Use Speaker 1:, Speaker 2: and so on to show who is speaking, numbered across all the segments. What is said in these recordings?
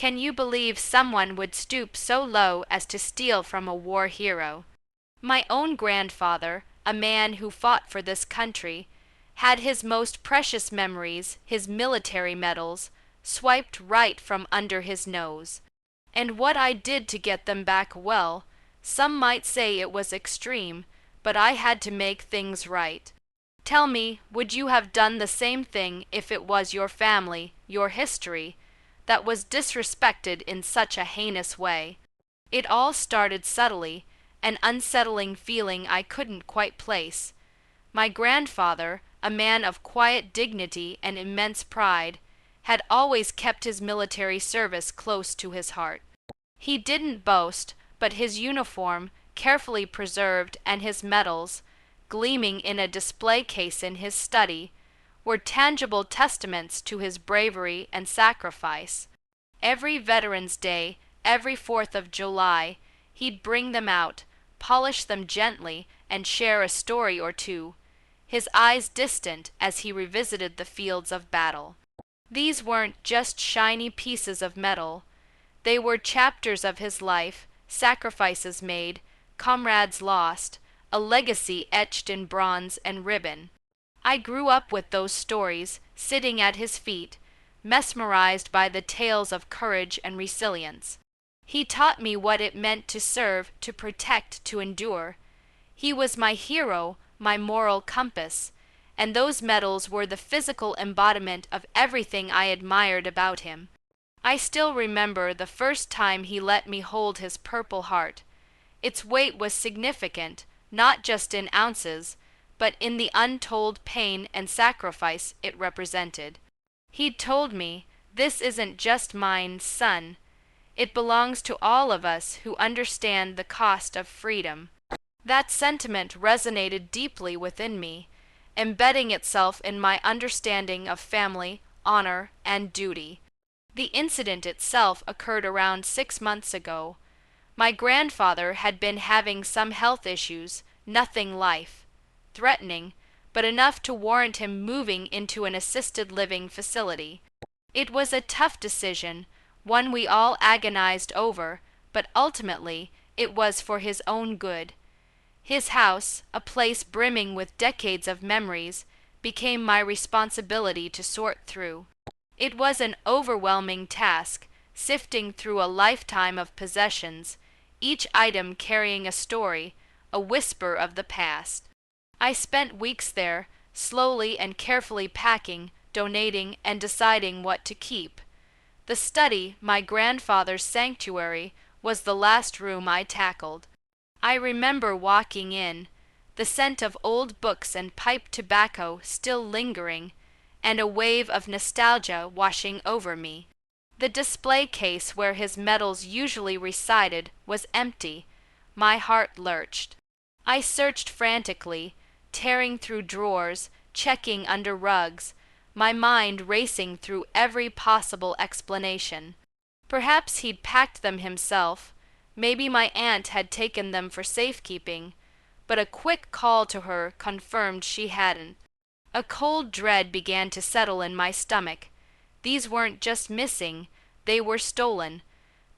Speaker 1: Can you believe someone would stoop so low as to steal from a war hero? My own grandfather, a man who fought for this country, had his most precious memories, his military medals, swiped right from under his nose. And what I did to get them back, well, some might say it was extreme, but I had to make things right. Tell me, would you have done the same thing if it was your family, your history, that was disrespected in such a heinous way? It all started subtly, an unsettling feeling I couldn't quite place. My grandfather, a man of quiet dignity and immense pride, had always kept his military service close to his heart. He didn't boast, but his uniform, carefully preserved, and his medals, gleaming in a display case in his study, were tangible testaments to his bravery and sacrifice. Every Veterans Day, every 4th of July, he'd bring them out, polish them gently, and share a story or two, his eyes distant as he revisited the fields of battle. These weren't just shiny pieces of metal. They were chapters of his life, sacrifices made, comrades lost, a legacy etched in bronze and ribbon. I grew up with those stories, sitting at his feet, mesmerized by the tales of courage and resilience. He taught me what it meant to serve, to protect, to endure. He was my hero, my moral compass, and those medals were the physical embodiment of everything I admired about him. I still remember the first time he let me hold his Purple Heart. Its weight was significant, not just in ounces, but in the untold pain and sacrifice it represented. He'd told me, "This isn't just mine, son. It belongs to all of us who understand the cost of freedom." That sentiment resonated deeply within me, embedding itself in my understanding of family, honor, and duty. The incident itself occurred around 6 months ago. My grandfather had been having some health issues, nothing life-threatening, but enough to warrant him moving into an assisted living facility. It was a tough decision, one we all agonized over, but ultimately it was for his own good. His house, a place brimming with decades of memories, became my responsibility to sort through. It was an overwhelming task, sifting through a lifetime of possessions, each item carrying a story, a whisper of the past. I spent weeks there, slowly and carefully packing, donating, and deciding what to keep. The study, my grandfather's sanctuary, was the last room I tackled. I remember walking in, the scent of old books and pipe tobacco still lingering, and a wave of nostalgia washing over me. The display case where his medals usually resided was empty. My heart lurched. I searched frantically, tearing through drawers, checking under rugs, my mind racing through every possible explanation. Perhaps he'd packed them himself. Maybe my aunt had taken them for safekeeping, but a quick call to her confirmed she hadn't. A cold dread began to settle in my stomach. These weren't just missing, they were stolen.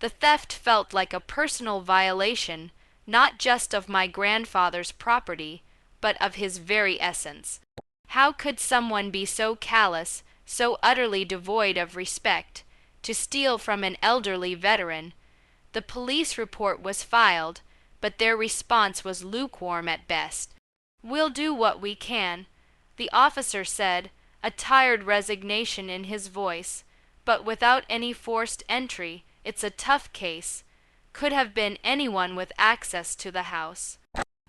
Speaker 1: The theft felt like a personal violation, not just of my grandfather's property, but of his very essence. How could someone be so callous, so utterly devoid of respect, to steal from an elderly veteran? The police report was filed, but their response was lukewarm at best. "We'll do what we can," the officer said, a tired resignation in his voice, but without any forced entry. "It's a tough case. Could have been anyone with access to the house."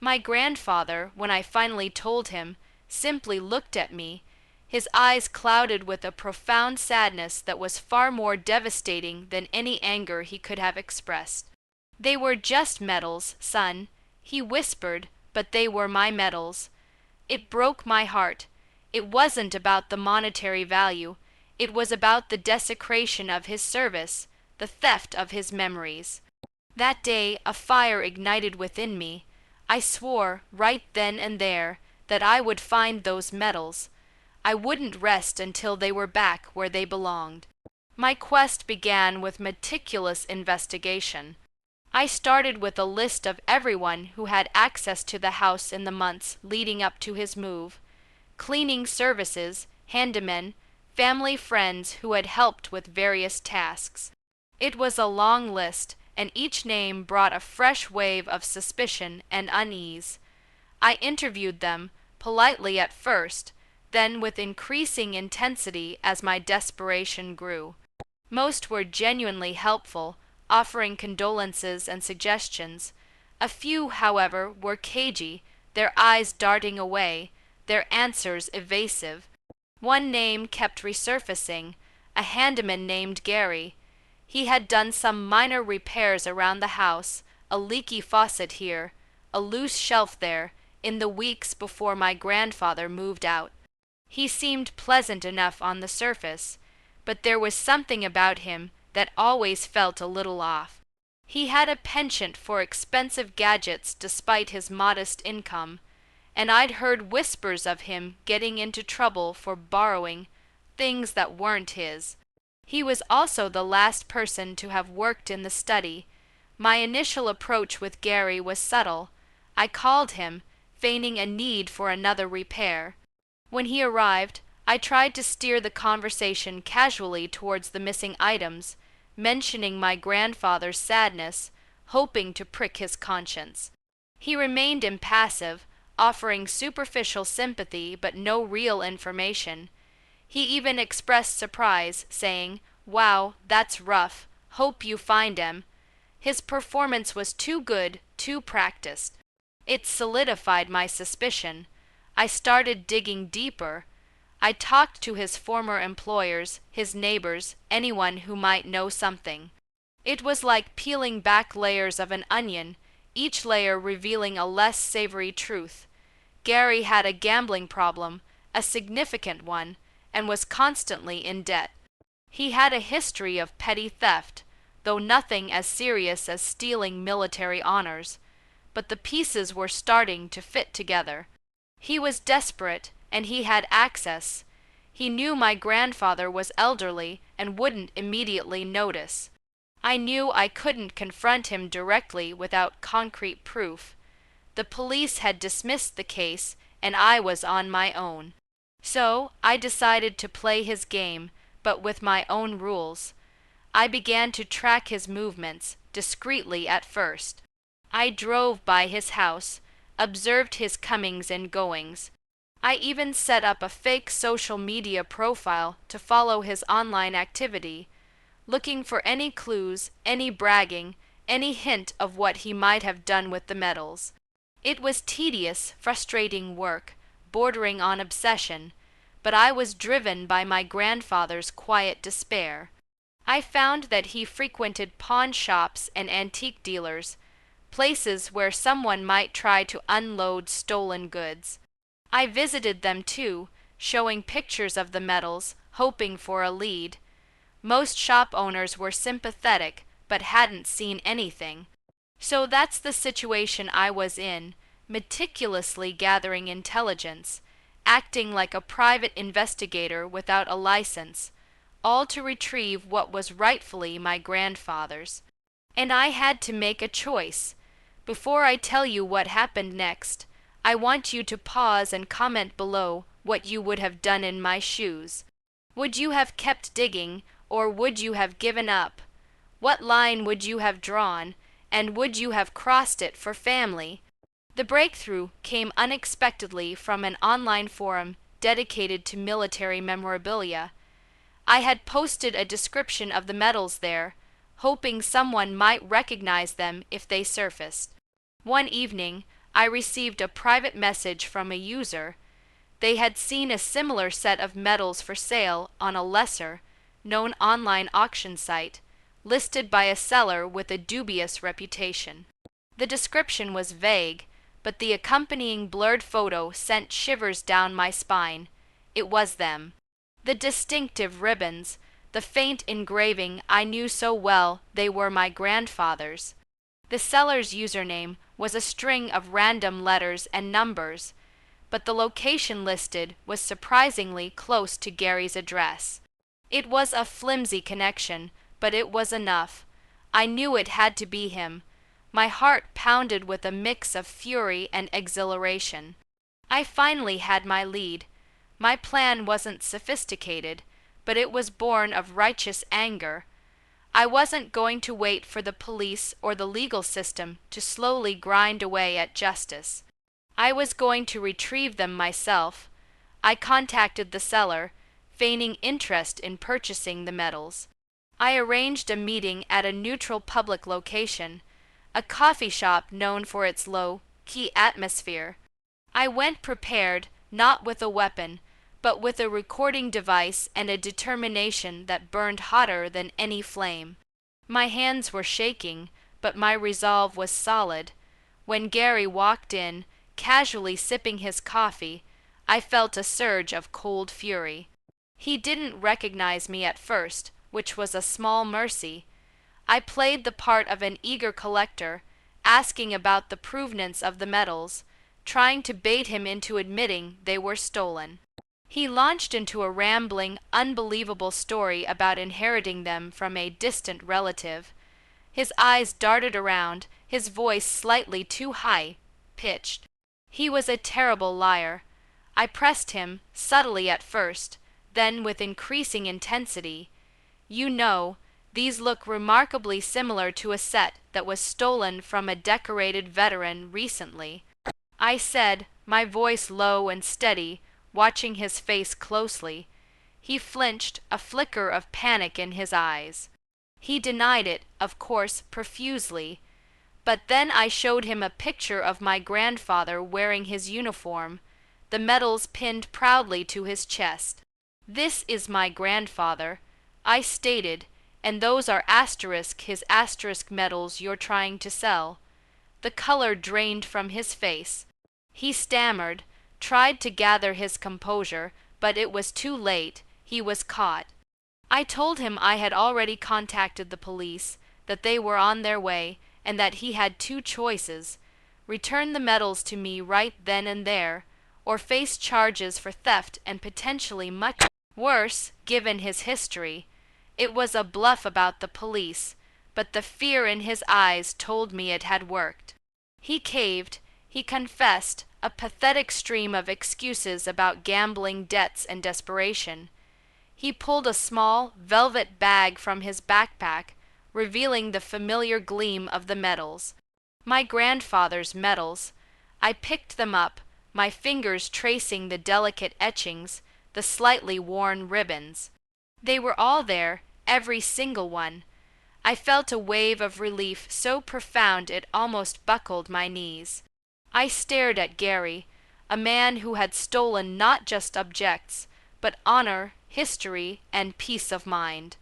Speaker 1: My grandfather, when I finally told him, simply looked at me, his eyes clouded with a profound sadness that was far more devastating than any anger he could have expressed. "They were just medals, son," he whispered, "but they were my medals." It broke my heart. It wasn't about the monetary value. It was about the desecration of his service, the theft of his memories. That day a fire ignited within me. I swore, right then and there, that I would find those medals. I wouldn't rest until they were back where they belonged. My quest began with meticulous investigation. I started with a list of everyone who had access to the house in the months leading up to his move: cleaning services, handymen, family friends who had helped with various tasks. It was a long list, and each name brought a fresh wave of suspicion and unease. I interviewed them, politely at first, then with increasing intensity as my desperation grew. Most were genuinely helpful, offering condolences and suggestions. A few, however, were cagey, their eyes darting away, their answers evasive. One name kept resurfacing, a handyman named Gary. He had done some minor repairs around the house, a leaky faucet here, a loose shelf there, in the weeks before my grandfather moved out. He seemed pleasant enough on the surface, but there was something about him that always felt a little off. He had a penchant for expensive gadgets despite his modest income, and I'd heard whispers of him getting into trouble for borrowing things that weren't his. He was also the last person to have worked in the study. My initial approach with Gary was subtle. I called him, feigning a need for another repair. When he arrived, I tried to steer the conversation casually towards the missing items, mentioning my grandfather's sadness, hoping to prick his conscience. He remained impassive, offering superficial sympathy but no real information. He even expressed surprise, saying, "Wow, that's rough. Hope you find him." His performance was too good, too practiced. It solidified my suspicion. I started digging deeper. I talked to his former employers, his neighbors, anyone who might know something. It was like peeling back layers of an onion, each layer revealing a less savory truth. Gary had a gambling problem, a significant one, and was constantly in debt. He had a history of petty theft, though nothing as serious as stealing military honors, but the pieces were starting to fit together. He was desperate, and he had access. He knew my grandfather was elderly and wouldn't immediately notice. I knew I couldn't confront him directly without concrete proof. The police had dismissed the case, and I was on my own. So I decided to play his game, but with my own rules. I began to track his movements, discreetly at first. I drove by his house, observed his comings and goings. I even set up a fake social media profile to follow his online activity, looking for any clues, any bragging, any hint of what he might have done with the medals. It was tedious, frustrating work, bordering on obsession, but I was driven by my grandfather's quiet despair. I found that he frequented pawn shops and antique dealers, places where someone might try to unload stolen goods. I visited them too, showing pictures of the medals, hoping for a lead. Most shop owners were sympathetic, but hadn't seen anything. So that's the situation I was in, meticulously gathering intelligence, acting like a private investigator without a license, all to retrieve what was rightfully my grandfather's. And I had to make a choice. Before I tell you what happened next, I want you to pause and comment below what you would have done in my shoes. Would you have kept digging, or would you have given up? What line would you have drawn, and would you have crossed it for family? The breakthrough came unexpectedly from an online forum dedicated to military memorabilia. I had posted a description of the medals there, hoping someone might recognize them if they surfaced. One evening, I received a private message from a user. They had seen a similar set of medals for sale on a lesser, known online auction site, listed by a seller with a dubious reputation. The description was vague, but the accompanying blurred photo sent shivers down my spine. It was them. The distinctive ribbons, the faint engraving I knew so well they were my grandfather's. The seller's username was a string of random letters and numbers, but the location listed was surprisingly close to Gary's address. It was a flimsy connection, but it was enough. I knew it had to be him. My heart pounded with a mix of fury and exhilaration. I finally had my lead. My plan wasn't sophisticated, but it was born of righteous anger. I wasn't going to wait for the police or the legal system to slowly grind away at justice. I was going to retrieve them myself. I contacted the seller, feigning interest in purchasing the metals. I arranged a meeting at a neutral public location, a coffee shop known for its low-key atmosphere. I went prepared, not with a weapon, but with a recording device and a determination that burned hotter than any flame. My hands were shaking, but my resolve was solid. When Gary walked in, casually sipping his coffee, I felt a surge of cold fury. He didn't recognize me at first, which was a small mercy. I played the part of an eager collector, asking about the provenance of the metals, trying to bait him into admitting they were stolen. He launched into a rambling, unbelievable story about inheriting them from a distant relative. His eyes darted around, his voice slightly too high-pitched. He was a terrible liar. I pressed him, subtly at first, then with increasing intensity. You know, these look remarkably similar to a set that was stolen from a decorated veteran recently. I said, my voice low and steady, watching his face closely. He flinched, a flicker of panic in his eyes. He denied it, of course, profusely. But then I showed him a picture of my grandfather wearing his uniform, the medals pinned proudly to his chest. This is my grandfather, I stated, and those are his asterisk medals you're trying to sell. The color drained from his face. He stammered, tried to gather his composure, but it was too late. He was caught. I told him I had already contacted the police, that they were on their way, and that he had two choices: return the medals to me right then and there, or face charges for theft and potentially much worse, given his history. It was a bluff about the police, but the fear in his eyes told me it had worked. He caved. He confessed, a pathetic stream of excuses about gambling debts and desperation. He pulled a small, velvet bag from his backpack, revealing the familiar gleam of the medals. My grandfather's medals. I picked them up, my fingers tracing the delicate etchings, the slightly worn ribbons. They were all there, every single one. I felt a wave of relief so profound it almost buckled my knees. I stared at Gary, a man who had stolen not just objects, but honor, history, and peace of mind.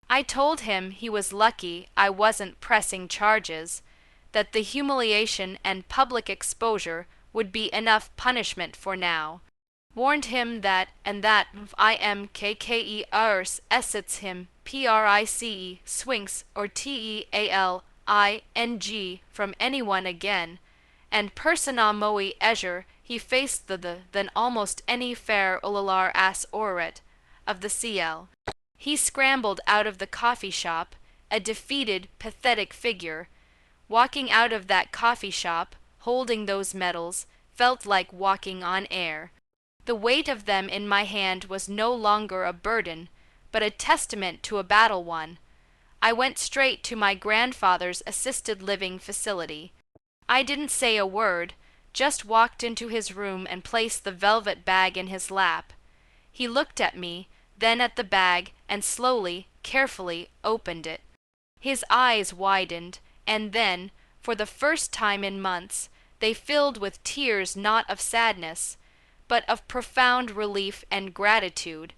Speaker 1: I told him he was lucky I wasn't pressing charges, that the humiliation and public exposure would be enough punishment for now. Warned him that imkkers essets him price swinks or tealing from anyone again, and persona moi eger he faced than almost any fair ulalar as oret of the CL. He scrambled out of the coffee shop, a defeated, pathetic figure. Walking out of that coffee shop, holding those medals, felt like walking on air. The weight of them in my hand was no longer a burden, but a testament to a battle won. I went straight to my grandfather's assisted living facility. I didn't say a word, just walked into his room and placed the velvet bag in his lap. He looked at me, then at the bag, and slowly, carefully opened it. His eyes widened, and then, for the first time in months, they filled with tears not of sadness, but of profound relief and gratitude.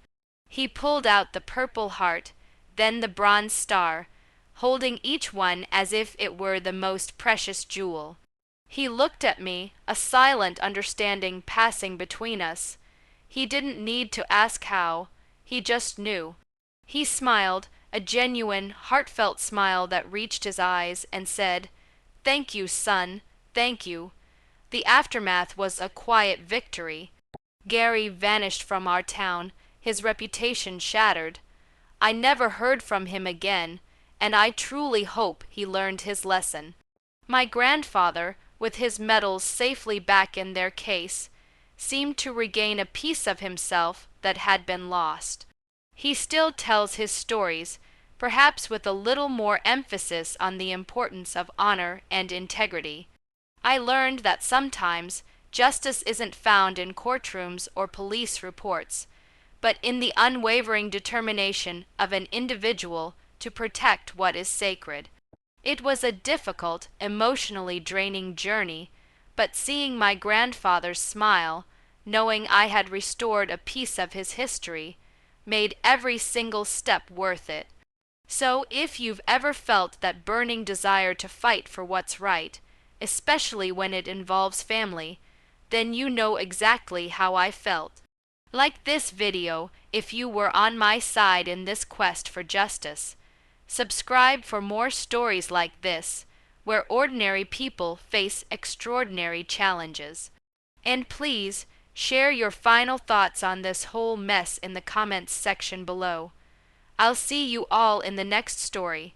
Speaker 1: He pulled out the purple heart, then the bronze star, holding each one as if it were the most precious jewel. He looked at me, a silent understanding passing between us. He didn't need to ask how, he just knew. He smiled, a genuine, heartfelt smile that reached his eyes, and said, "Thank you, son, thank you." The aftermath was a quiet victory. Gary vanished from our town, his reputation shattered. I never heard from him again, and I truly hope he learned his lesson. My grandfather, with his medals safely back in their case, seemed to regain a piece of himself that had been lost. He still tells his stories, perhaps with a little more emphasis on the importance of honor and integrity. I learned that sometimes justice isn't found in courtrooms or police reports, but in the unwavering determination of an individual to protect what is sacred. It was a difficult, emotionally draining journey, but seeing my grandfather smile, knowing I had restored a piece of his history, made every single step worth it. So if you've ever felt that burning desire to fight for what's right, especially when it involves family, then you know exactly how I felt. Like this video if you were on my side in this quest for justice. Subscribe for more stories like this, where ordinary people face extraordinary challenges. And please, share your final thoughts on this whole mess in the comments section below. I'll see you all in the next story.